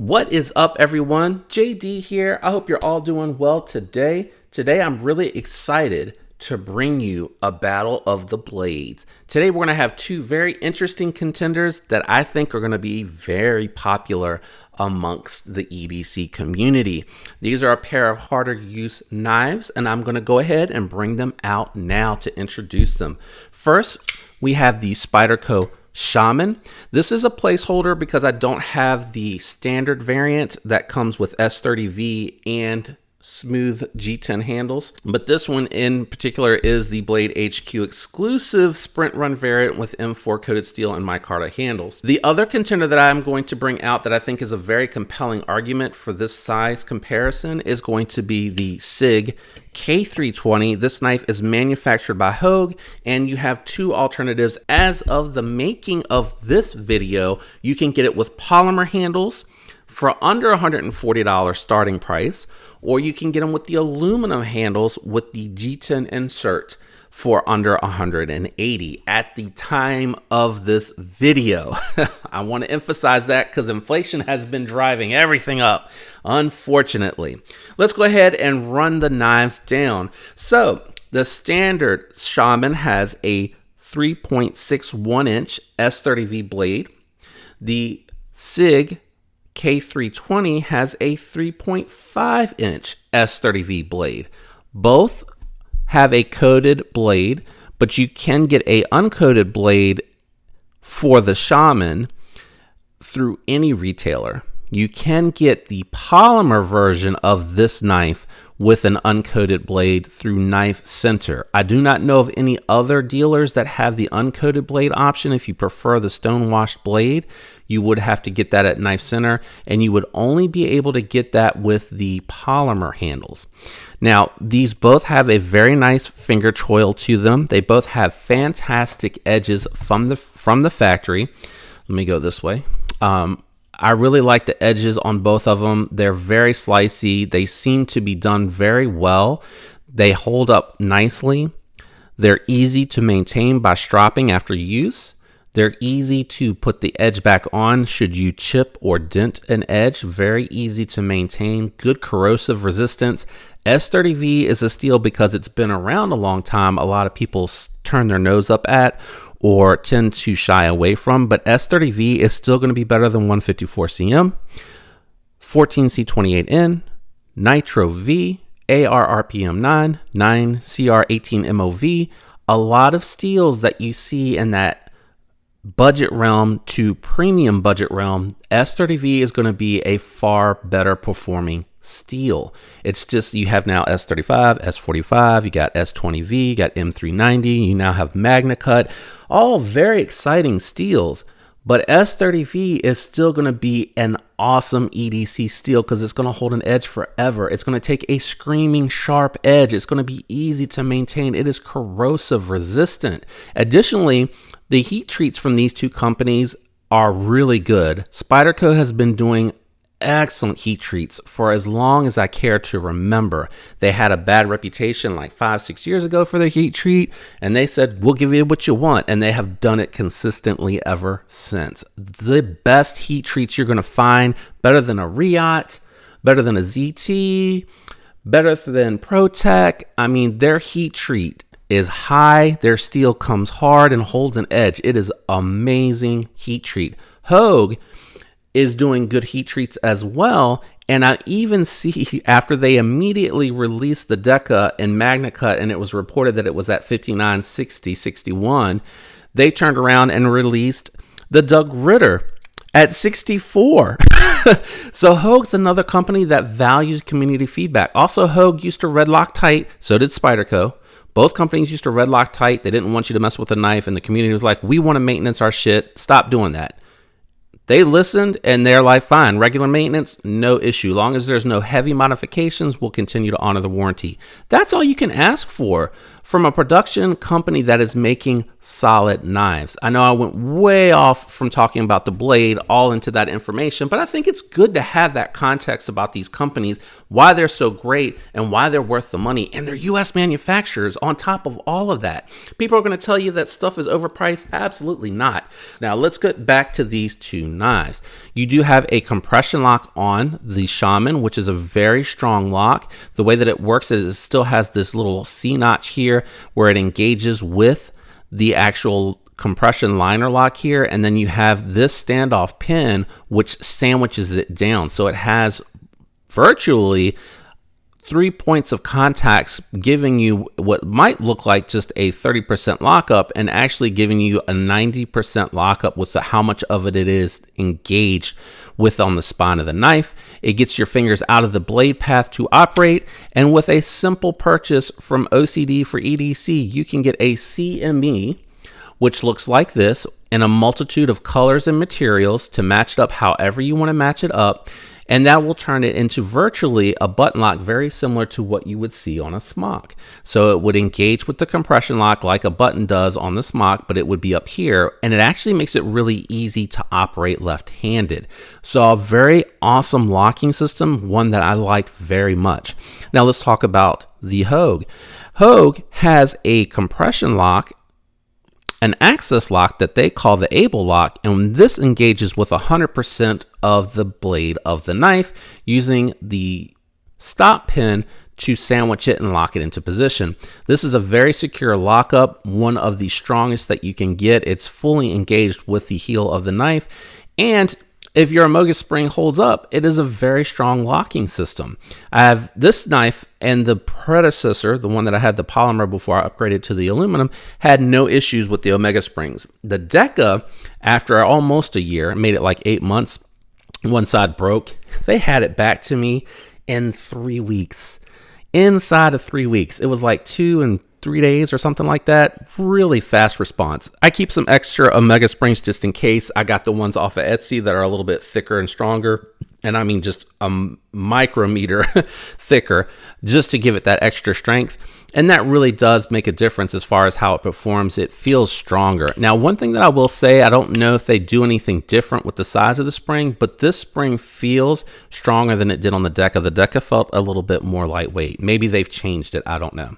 What is up, everyone? JD here. I hope you're all doing well today. Today, I'm really excited to bring you a battle of the blades. Today, we're going to have two very interesting contenders that I think are going to be very popular amongst the EDC community. These are a pair of harder use knives, and I'm going to go ahead and bring them out now to introduce them. First, we have the Spyderco Shaman. This is a placeholder because I don't have the standard variant that comes with S30V and smooth G10 handles, but this one in particular is the Blade HQ exclusive sprint run variant with M4 coated steel and micarta handles. The other contender that I'm going to bring out that I think is a very compelling argument for this size comparison is going to be the SIG K320. This knife is manufactured by Hogue, and you have two alternatives. As of the making of this video, you can get it with polymer handles for under $140 starting price, or you can get them with the aluminum handles with the G10 insert for under $180 at the time of this video. I want to emphasize that because inflation has been driving everything up, unfortunately. Let's go ahead and run the knives down. So the standard Shaman has a 3.61 inch S30V blade. The SIG K320 has a 3.5 inch S30V blade. Both have a coated blade, but you can get a uncoated blade for the Shaman through any retailer. You can get the polymer version of this knife with an uncoated blade through Knife Center. I do not know of any other dealers that have the uncoated blade option. If you prefer the stone-washed blade, you would have to get that at Knife Center, and you would only be able to get that with the polymer handles. Now, these both have a very nice finger choil to them. They both have fantastic edges from the factory. Let me go this way. I really like the edges on both of them. They're very slicey. They seem to be done very well. They hold up nicely. They're easy to maintain by stropping after use. They're easy to put the edge back on should you chip or dent an edge. Very easy to maintain. Good corrosive resistance. S30V is a steal because it's been around a long time. A lot of people turn their nose up at or tend to shy away from, but S30V is still going to be better than 154cm, 14C28N, Nitro V, AR-RPM 9, 9CR18 MOV, a lot of steels that you see in that budget realm to premium budget realm. S30V is going to be a far better performing steel. It's just you have now S35, S45, you got S20V, you got M390, you now have Magna Cut, all very exciting steels. But S30V is still going to be an awesome EDC steel because it's going to hold an edge forever. It's going to take a screaming sharp edge. It's going to be easy to maintain. It is corrosive resistant. Additionally, the heat treats from these two companies are really good. Spyderco has been doing excellent heat treats for as long as I care to remember. They had a bad reputation like 5-6 years ago for their heat treat, and they said, we'll give you what you want, and they have done it consistently ever since. The best heat treats you're going to find, better than a Riot, better than a ZT, better than ProTech. I mean, their heat treat is high, their steel comes hard and holds an edge. It is amazing heat treat. Hogue is doing good heat treats as well, and I even see after they immediately released the Deca and Magna Cut, and it was reported that it was at 59, 60, 61, they turned around and released the Doug Ritter at 64. So Hogue's another company that values community feedback. Also, Hogue used to red Loctite, so did Spyderco. Both companies used to red Loctite. They didn't want you to mess with the knife, and the community was like, we want to maintenance our shit. Stop doing that. They listened, and they're like, fine, regular maintenance, no issue. Long as there's no heavy modifications, we'll continue to honor the warranty. That's all you can ask for from a production company that is making solid knives. I know I went way off from talking about the blade all into that information, but I think it's good to have that context about these companies, why they're so great and why they're worth the money, and they're US manufacturers on top of all of that. People are going to tell you that stuff is overpriced. Absolutely not. Now let's get back to these two knives. You do have a compression lock on the Shaman, which is a very strong lock. The way that it works is it still has this little C-notch here where it engages with the actual compression liner lock here, and then you have this standoff pin which sandwiches it down. So it has virtually 3 points of contacts, giving you what might look like just a 30% lockup and actually giving you a 90% lockup with how much of it is engaged with on the spine of the knife. It gets your fingers out of the blade path to operate, and with a simple purchase from OCD for EDC, you can get a CME, which looks like this, in a multitude of colors and materials to match it up however you want to match it up. And that will turn it into virtually a button lock very similar to what you would see on a smock. So it would engage with the compression lock like a button does on the smock, but it would be up here, and it actually makes it really easy to operate left-handed. So a very awesome locking system, one that I like very much. Now let's talk about the Hogue. Hogue has a compression lock, an access lock that they call the able lock, and this engages with 100% of the blade of the knife using the stop pin to sandwich it and lock it into position. This is a very secure lockup, one of the strongest that you can get. It's fully engaged with the heel of the knife, and if your Amogus spring holds up, it is a very strong locking system. I have this knife and the predecessor, the one that I had the polymer before I upgraded to the aluminum, had no issues with the Omega springs. The Deca, after almost a year, made it like 8 months, one side broke. They had it back to me in 3 weeks. Inside of 3 weeks. It was like 2 and 3 days or something like that. Really fast response. I keep some extra Omega springs just in case. I got the ones off of Etsy that are a little bit thicker and stronger, and I mean just a micrometer thicker, just to give it that extra strength. And that really does make a difference as far as how it performs. It feels stronger. Now, one thing that I will say, I don't know if they do anything different with the size of the spring, but this spring feels stronger than it did on the Deca. The Deca felt a little bit more lightweight. Maybe they've changed it. I don't know.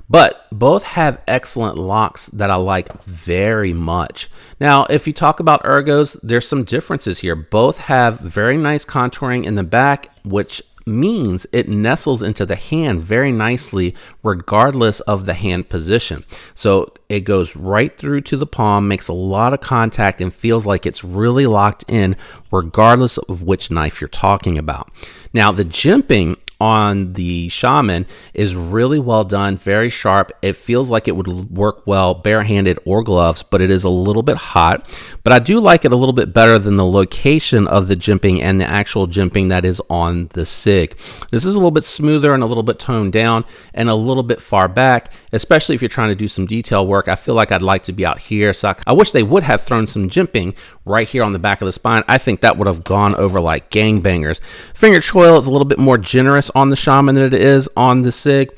But both have excellent locks that I like very much. Now, if you talk about ergos, there's some differences here. Both have very nice contouring in the back, which means it nestles into the hand very nicely regardless of the hand position. So it goes right through to the palm, makes a lot of contact, and feels like it's really locked in regardless of which knife you're talking about. Now, the jimping on the Shaman is really well done, very sharp. It feels like it would work well barehanded or gloves, but it is a little bit hot. But I do like it a little bit better than the location of the jimping and the actual jimping that is on the SIG. This is a little bit smoother and a little bit toned down and a little bit far back, especially if you're trying to do some detail work. I feel like I'd like to be out here. So I wish they would have thrown some jimping right here on the back of the spine. I think that would have gone over like gangbangers. Finger choil is a little bit more generous on the Shaman than it is on the SIG.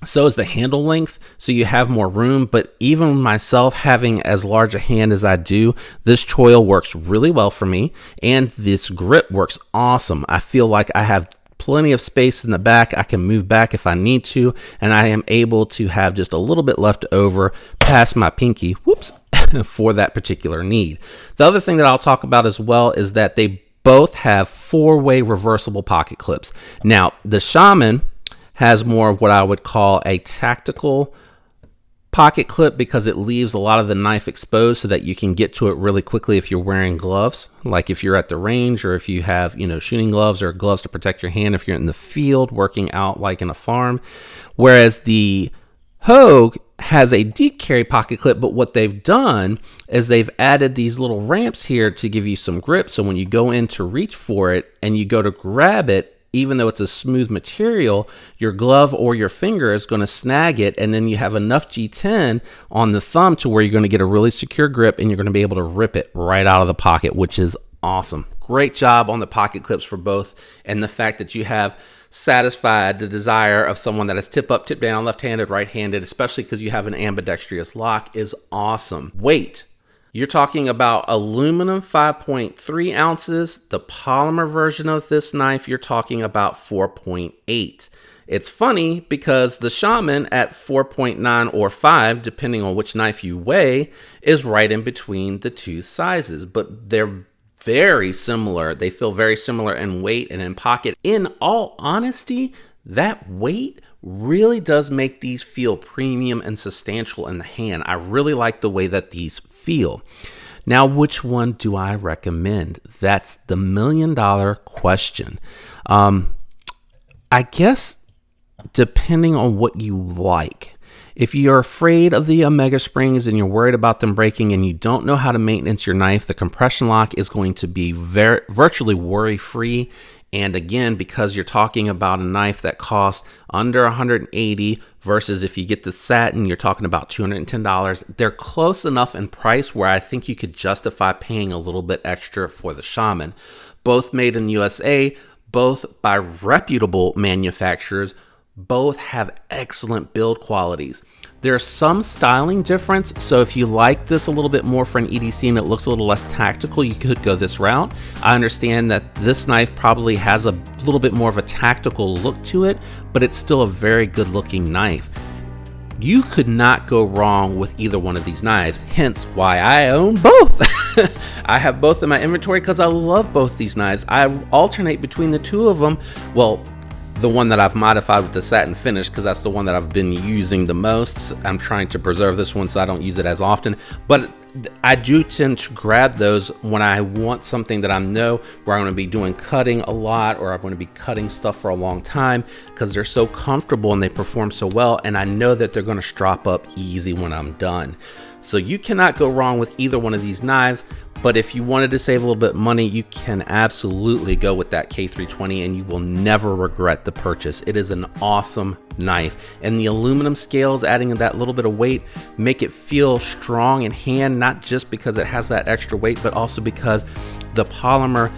So is the handle length, so you have more room. But even myself having as large a hand as I do, this choil works really well for me, and this grip works awesome. I feel like I have plenty of space in the back. I can move back if I need to, and I am able to have just a little bit left over past my pinky, whoops, for that particular need. The other thing that I'll talk about as well is that they both have 4-way reversible pocket clips. Now, the Shaman has more of what I would call a tactical pocket clip because it leaves a lot of the knife exposed so that you can get to it really quickly if you're wearing gloves, like if you're at the range, or if you have, shooting gloves or gloves to protect your hand if you're in the field working out like in a farm. Whereas the Hogue has a deep carry pocket clip, but what they've done is they've added these little ramps here to give you some grip. So when you go in to reach for it and you go to grab it, even though it's a smooth material, your glove or your finger is going to snag it, and then you have enough G10 on the thumb to where you're going to get a really secure grip, and you're going to be able to rip it right out of the pocket, which is awesome. Great job on the pocket clips for both, and the fact that you have satisfied the desire of someone that is tip up, tip down, left-handed, right-handed, especially because you have an ambidextrous lock, is awesome. Weight. You're talking about aluminum 5.3 ounces. The polymer version of this knife, you're talking about 4.8. It's funny because the Shaman at 4.9 or 5, depending on which knife you weigh, is right in between the two sizes, but they're very similar. They feel very similar in weight and in pocket. In all honesty, that weight really does make these feel premium and substantial in the hand. I really like the way that these feel. Now, which one do I recommend? That's the $1,000,000 question. I guess depending on what you like. If you're afraid of the Omega springs and you're worried about them breaking and you don't know how to maintenance your knife, the compression lock is going to be virtually worry-free. And again, because you're talking about a knife that costs under $180 versus if you get the satin, you're talking about $210. They're close enough in price where I think you could justify paying a little bit extra for the Shaman. Both made in the USA, both by reputable manufacturers, both have excellent build qualities. There's some styling difference, so if you like this a little bit more for an EDC and it looks a little less tactical, you could go this route. I understand that this knife probably has a little bit more of a tactical look to it, but it's still a very good looking knife. You could not go wrong with either one of these knives, hence why I own both. I have both in my inventory because I love both these knives. I alternate between the two of them. Well, the one that I've modified with the satin finish, because that's the one that I've been using the most. I'm trying to preserve this one so I don't use it as often, but I do tend to grab those when I want something that I know where I'm going to be doing cutting a lot, or I'm going to be cutting stuff for a long time, because they're so comfortable and they perform so well, and I know that they're going to strop up easy when I'm done. So you cannot go wrong with either one of these knives. But if you wanted to save a little bit of money, you can absolutely go with that K320 and you will never regret the purchase. It is an awesome knife, and the aluminum scales adding that little bit of weight make it feel strong in hand, not just because it has that extra weight, but also because the polymer,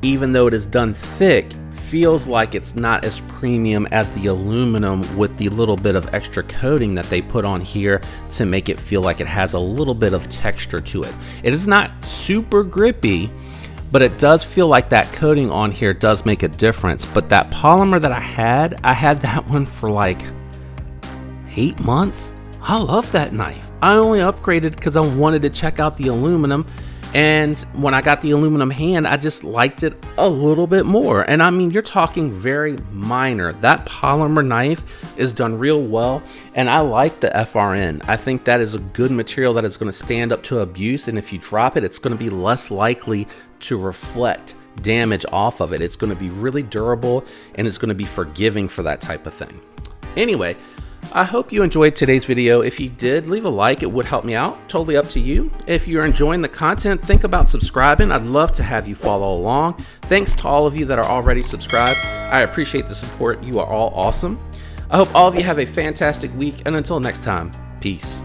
even though it is done thick, feels like it's not as premium as the aluminum with the little bit of extra coating that they put on here to make it feel like it has a little bit of texture to it. It is not super grippy, but it does feel like that coating on here does make a difference. But that polymer that I had that one for like 8 months. I love that knife. I only upgraded because I wanted to check out the aluminum. And when I got the aluminum hand, I just liked it a little bit more. And I mean, you're talking very minor. That polymer knife is done real well. And I like the FRN. I think that is a good material that is going to stand up to abuse. And if you drop it, it's going to be less likely to reflect damage off of it. It's going to be really durable and it's going to be forgiving for that type of thing. Anyway, I hope you enjoyed today's video. If you did, leave a like. It would help me out. Totally up to you. If you're enjoying the content, think about subscribing. I'd love to have you follow along. Thanks to all of you that are already subscribed. I appreciate the support. You are all awesome. I hope all of you have a fantastic week, and until next time, peace.